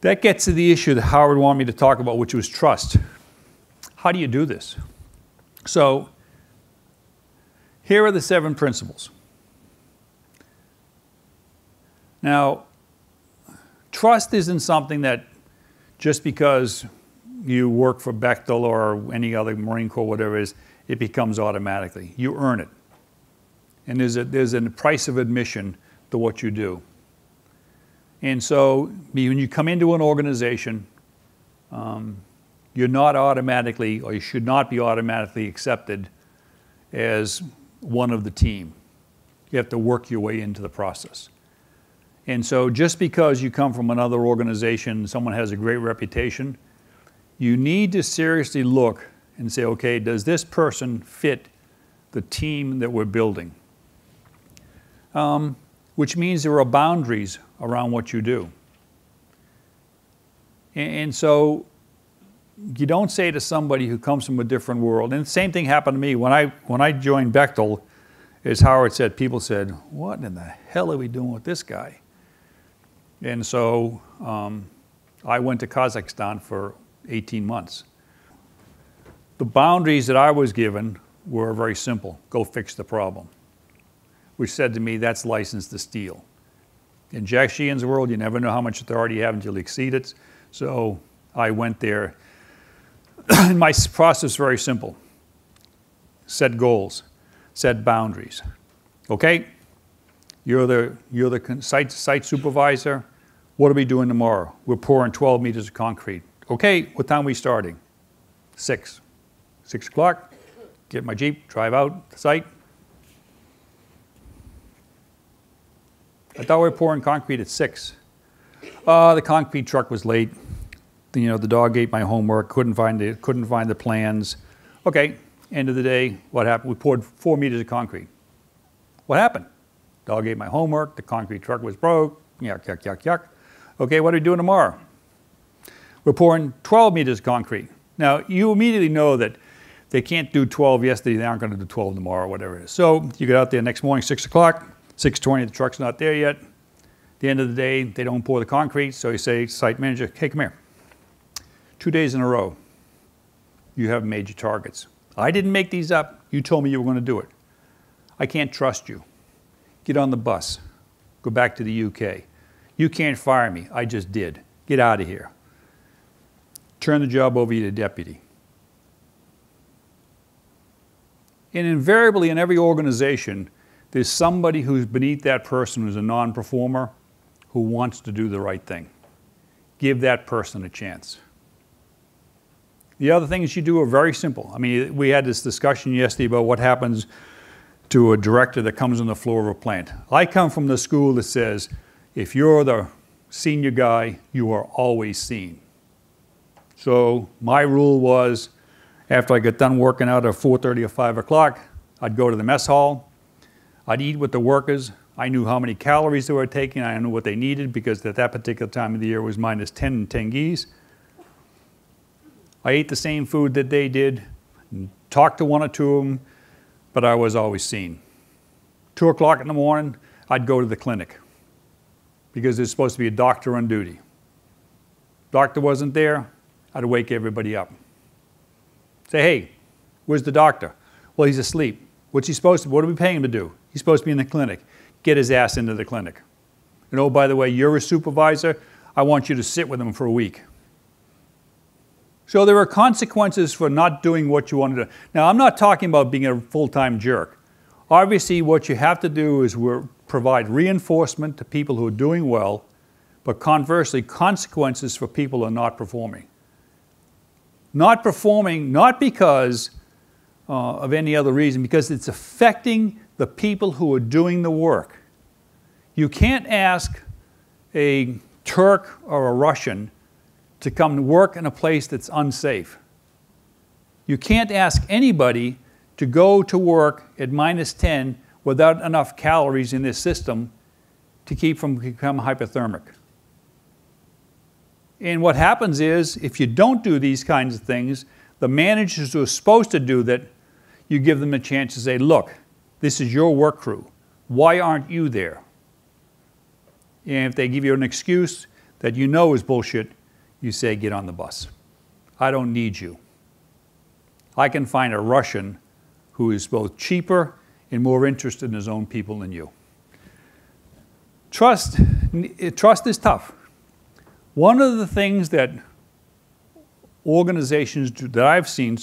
That gets to the issue that Howard wanted me to talk about, which was trust. How do you do this? So here are the 7 principles. Now, trust isn't something that just because you work for Bechtel or any other Marine Corps, whatever it is, it becomes automatically. You earn it. And there's a price of admission to what you do. And so when you come into an organization, you're not automatically, or you should not be automatically accepted as one of the team. You have to work your way into the process. And so just because you come from another organization, someone has a great reputation, you need to seriously look and say, okay, does this person fit the team that we're building? Which means there are boundaries around what you do. And so you don't say to somebody who comes from a different world, and the same thing happened to me. When I joined Bechtel, as Howard said, people said, what in the hell are we doing with this guy? And so I went to Kazakhstan for 18 months. The boundaries that I was given were very simple. Go fix the problem. Which said to me, that's license to steal. In Jack Sheehan's world, you never know how much authority you have until you exceed it. So I went there. And my process is very simple. Set goals. Set boundaries. Okay? You're the site supervisor. What are we doing tomorrow? We're pouring 12 meters of concrete. Okay, what time are we starting? 6. 6 o'clock. Get my Jeep, drive out the site. I thought we were pouring concrete at 6. The concrete truck was late. You know, the dog ate my homework, couldn't find the plans. Okay, end of the day, what happened? We poured 4 meters of concrete. What happened? Dog ate my homework, the concrete truck was broke, yuck, yuck, yuck, yuck. Okay, what are we doing tomorrow? We're pouring 12 meters of concrete. Now, you immediately know that they can't do 12 yesterday, they aren't going to do 12 tomorrow, whatever it is. So you get out there next morning, 6 o'clock, 6:20, the truck's not there yet. At the end of the day, they don't pour the concrete, so you say, site manager, hey, come here. 2 days in a row, you have major targets. I didn't make these up. You told me you were going to do it. I can't trust you. Get on the bus. Go back to the UK. You can't fire me. I just did. Get out of here. Turn the job over to the deputy. And invariably in every organization, there's somebody who's beneath that person who's a non-performer who wants to do the right thing. Give that person a chance. The other things you do are very simple. I mean, we had this discussion yesterday about what happens to a director that comes on the floor of a plant. I come from the school that says, if you're the senior guy, you are always seen. So my rule was, after I got done working out at 4:30 or 5 o'clock, I'd go to the mess hall. I'd eat with the workers. I knew how many calories they were taking. I knew what they needed because at that particular time of the year it was minus 10 in Tengiz. I ate the same food that they did, talked to 1 or 2 of them, but I was always seen. 2 o'clock in the morning, I'd go to the clinic because there's supposed to be a doctor on duty. Doctor wasn't there, I'd wake everybody up. Say, hey, where's the doctor? Well, he's asleep. What's he supposed to, what are we paying him to do? He's supposed to be in the clinic. Get his ass into the clinic. And oh, by the way, you're a supervisor. I want you to sit with him for a week. So there are consequences for not doing what you want to do. Now, I'm not talking about being a full-time jerk. Obviously, what you have to do is provide reinforcement to people who are doing well, but conversely, consequences for people who are not performing. Not performing, not because of any other reason, because it's affecting the people who are doing the work. You can't ask a Turk or a Russian to come to work in a place that's unsafe. You can't ask anybody to go to work at minus 10 without enough calories in their system to keep from becoming hypothermic. And what happens is, if you don't do these kinds of things, the managers who are supposed to do that, you give them a chance to say, look, this is your work crew. Why aren't you there? And if they give you an excuse, that you know is bullshit, you say, get on the bus. I don't need you. I can find a Russian who is both cheaper and more interested in his own people than you. Trust is tough. One of the things that organizations do, that I've seen,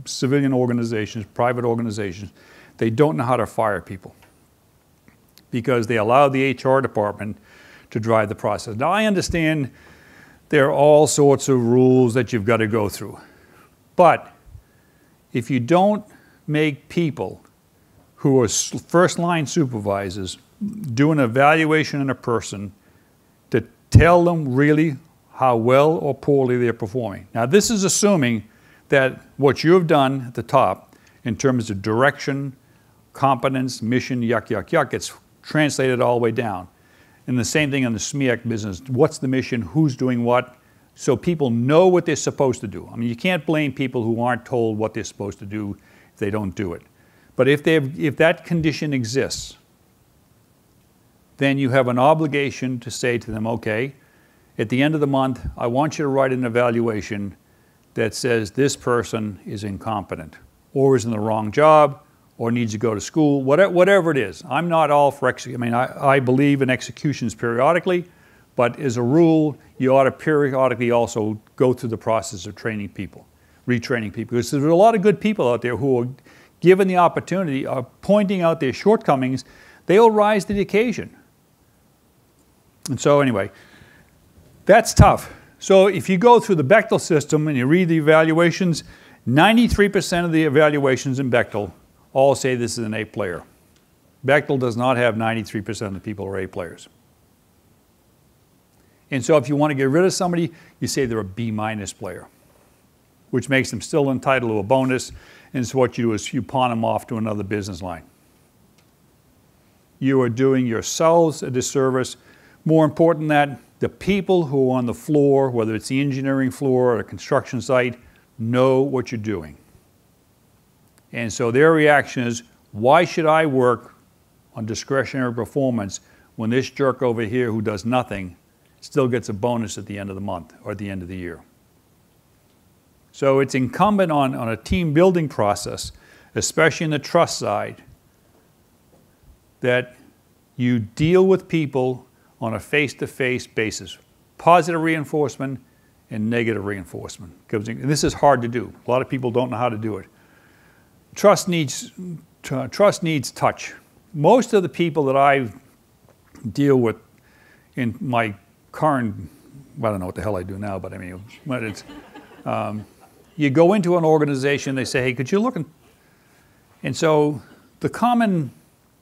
civilian organizations, private organizations, they don't know how to fire people because they allow the HR department to drive the process. Now, I understand there are all sorts of rules that you've got to go through. But if you don't make people who are first-line supervisors do an evaluation on a person to tell them really how well or poorly they're performing. Now, this is assuming that what you have done at the top in terms of direction, competence, mission, gets translated all the way down. And the same thing in the SMEAC business. What's the mission? Who's doing what? So people know what they're supposed to do. I mean, you can't blame people who aren't told what they're supposed to do if they don't do it. But if that condition exists, then you have an obligation to say to them, okay, at the end of the month, I want you to write an evaluation that says this person is incompetent or is in the wrong job or needs to go to school, whatever it is. I'm not all for execution. I mean, I believe in executions periodically, but as a rule, you ought to periodically also go through the process of training people, retraining people. Because there's a lot of good people out there who are given the opportunity of pointing out their shortcomings, they'll rise to the occasion. And so anyway, that's tough. So if you go through the Bechtel system and you read the evaluations, 93% of the evaluations in Bechtel all say this is an A player. Bechtel does not have 93% of the people are A players. And so if you want to get rid of somebody, you say they're a B- player, which makes them still entitled to a bonus. And so what you do is you pawn them off to another business line. You are doing yourselves a disservice. More important than that, the people who are on the floor, whether it's the engineering floor or a construction site, know what you're doing. And so their reaction is, why should I work on discretionary performance when this jerk over here who does nothing still gets a bonus at the end of the month or at the end of the year? So it's incumbent on a team building process, especially in the trust side, that you deal with people on a face-to-face basis. Positive reinforcement and negative reinforcement. This is hard to do. A lot of people don't know how to do it. Trust needs touch. Most of the people that I deal with in my current, I don't know what the hell I do now, but I mean, when it's, you go into an organization, they say, hey, could you look? And so the common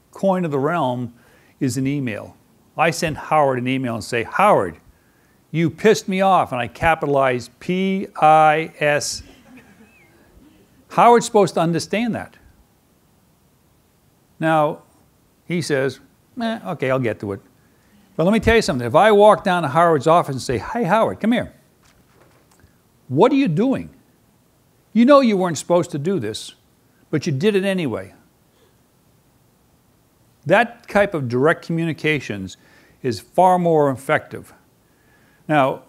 coin of the realm is an email. I send Howard an email and say, Howard, you pissed me off, and I capitalize P-I-S. Howard's supposed to understand that. Now, he says, okay, I'll get to it. But let me tell you something. If I walk down to Howard's office and say, hey, Howard, come here. What are you doing? You know you weren't supposed to do this, but you did it anyway. That type of direct communications is far more effective. Now,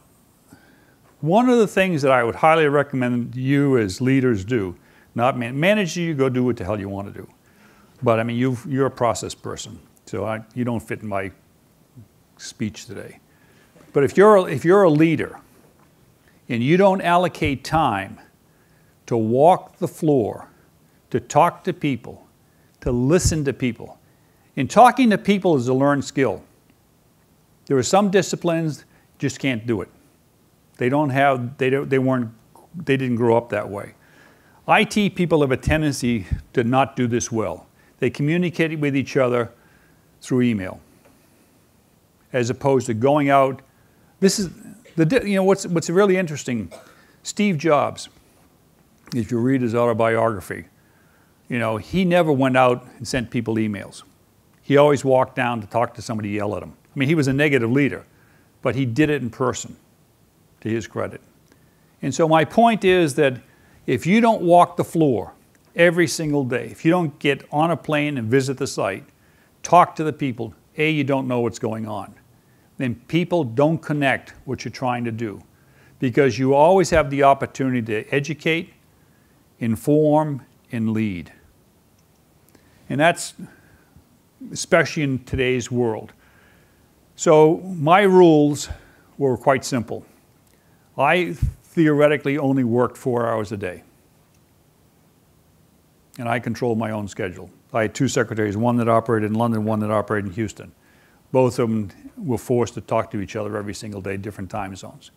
one of the things that I would highly recommend you as leaders do, not manage you, go do what the hell you want to do. But I mean, you're a process person, so you don't fit in my speech today. But if you're a leader and you don't allocate time to walk the floor, to talk to people, to listen to people, and talking to people is a learned skill. There are some disciplines just can't do it. They didn't grow up that way. IT people have a tendency to not do this well. They communicate with each other through email, as opposed to going out. This is what's really interesting. Steve Jobs, if you read his autobiography, he never went out and sent people emails. He always walked down to talk to somebody, yell at him. I mean, he was a negative leader, but he did it in person, to his credit. And so my point is that if you don't walk the floor every single day, if you don't get on a plane and visit the site, talk to the people, A, you don't know what's going on. then people don't connect what you're trying to do, because you always have the opportunity to educate, inform, and lead. And that's especially in today's world. So my rules were quite simple. I theoretically only worked 4 hours a day. And I controlled my own schedule. I had 2 secretaries, one that operated in London, one that operated in Houston. Both of them were forced to talk to each other every single day, different time zones.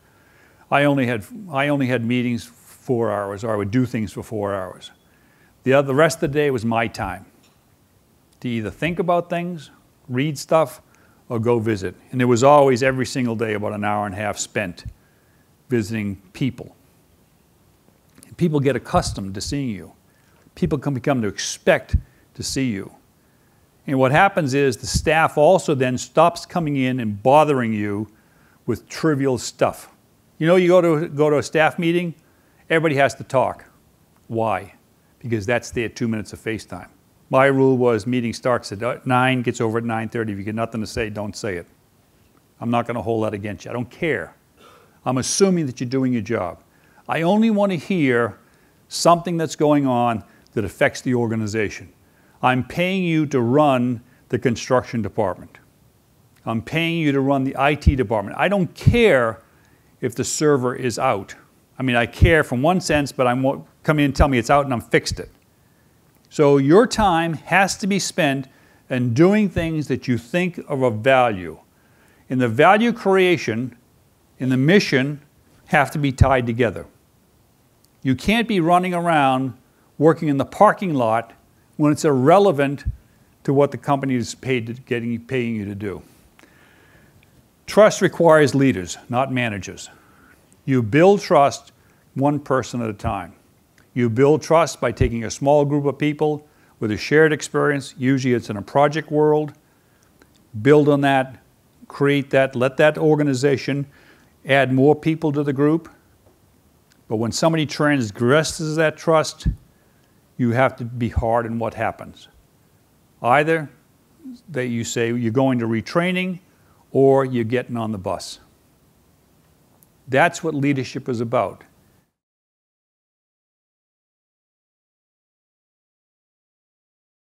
I only had meetings 4 hours, or I would do things for 4 hours. The rest of the day was my time to either think about things, read stuff, or go visit. And there was always, every single day, about an hour and a half spent visiting people. People get accustomed to seeing you. People can become to expect to see you. And what happens is the staff also then stops coming in and bothering you with trivial stuff. You know, you go to a staff meeting, everybody has to talk. Why? Because that's their 2 minutes of FaceTime. My rule was meeting starts at 9, gets over at 9:30. If you get nothing to say, don't say it. I'm not going to hold that against you. I don't care. I'm assuming that you're doing your job. I only want to hear something that's going on that affects the organization. I'm paying you to run the construction department. I'm paying you to run the IT department. I don't care if the server is out. I mean, I care from one sense, but come in and tell me it's out and I'm fixed it. So your time has to be spent in doing things that you think are of value. And the value creation and the mission have to be tied together. You can't be running around working in the parking lot when it's irrelevant to what the company is paying you to do. Trust requires leaders, not managers. You build trust one person at a time. You build trust by taking a small group of people with a shared experience. Usually it's in a project world. Build on that, create that, let that organization add more people to the group. But when somebody transgresses that trust, you have to be hard in what happens. Either that you say you're going to retraining or you're getting on the bus. That's what leadership is about.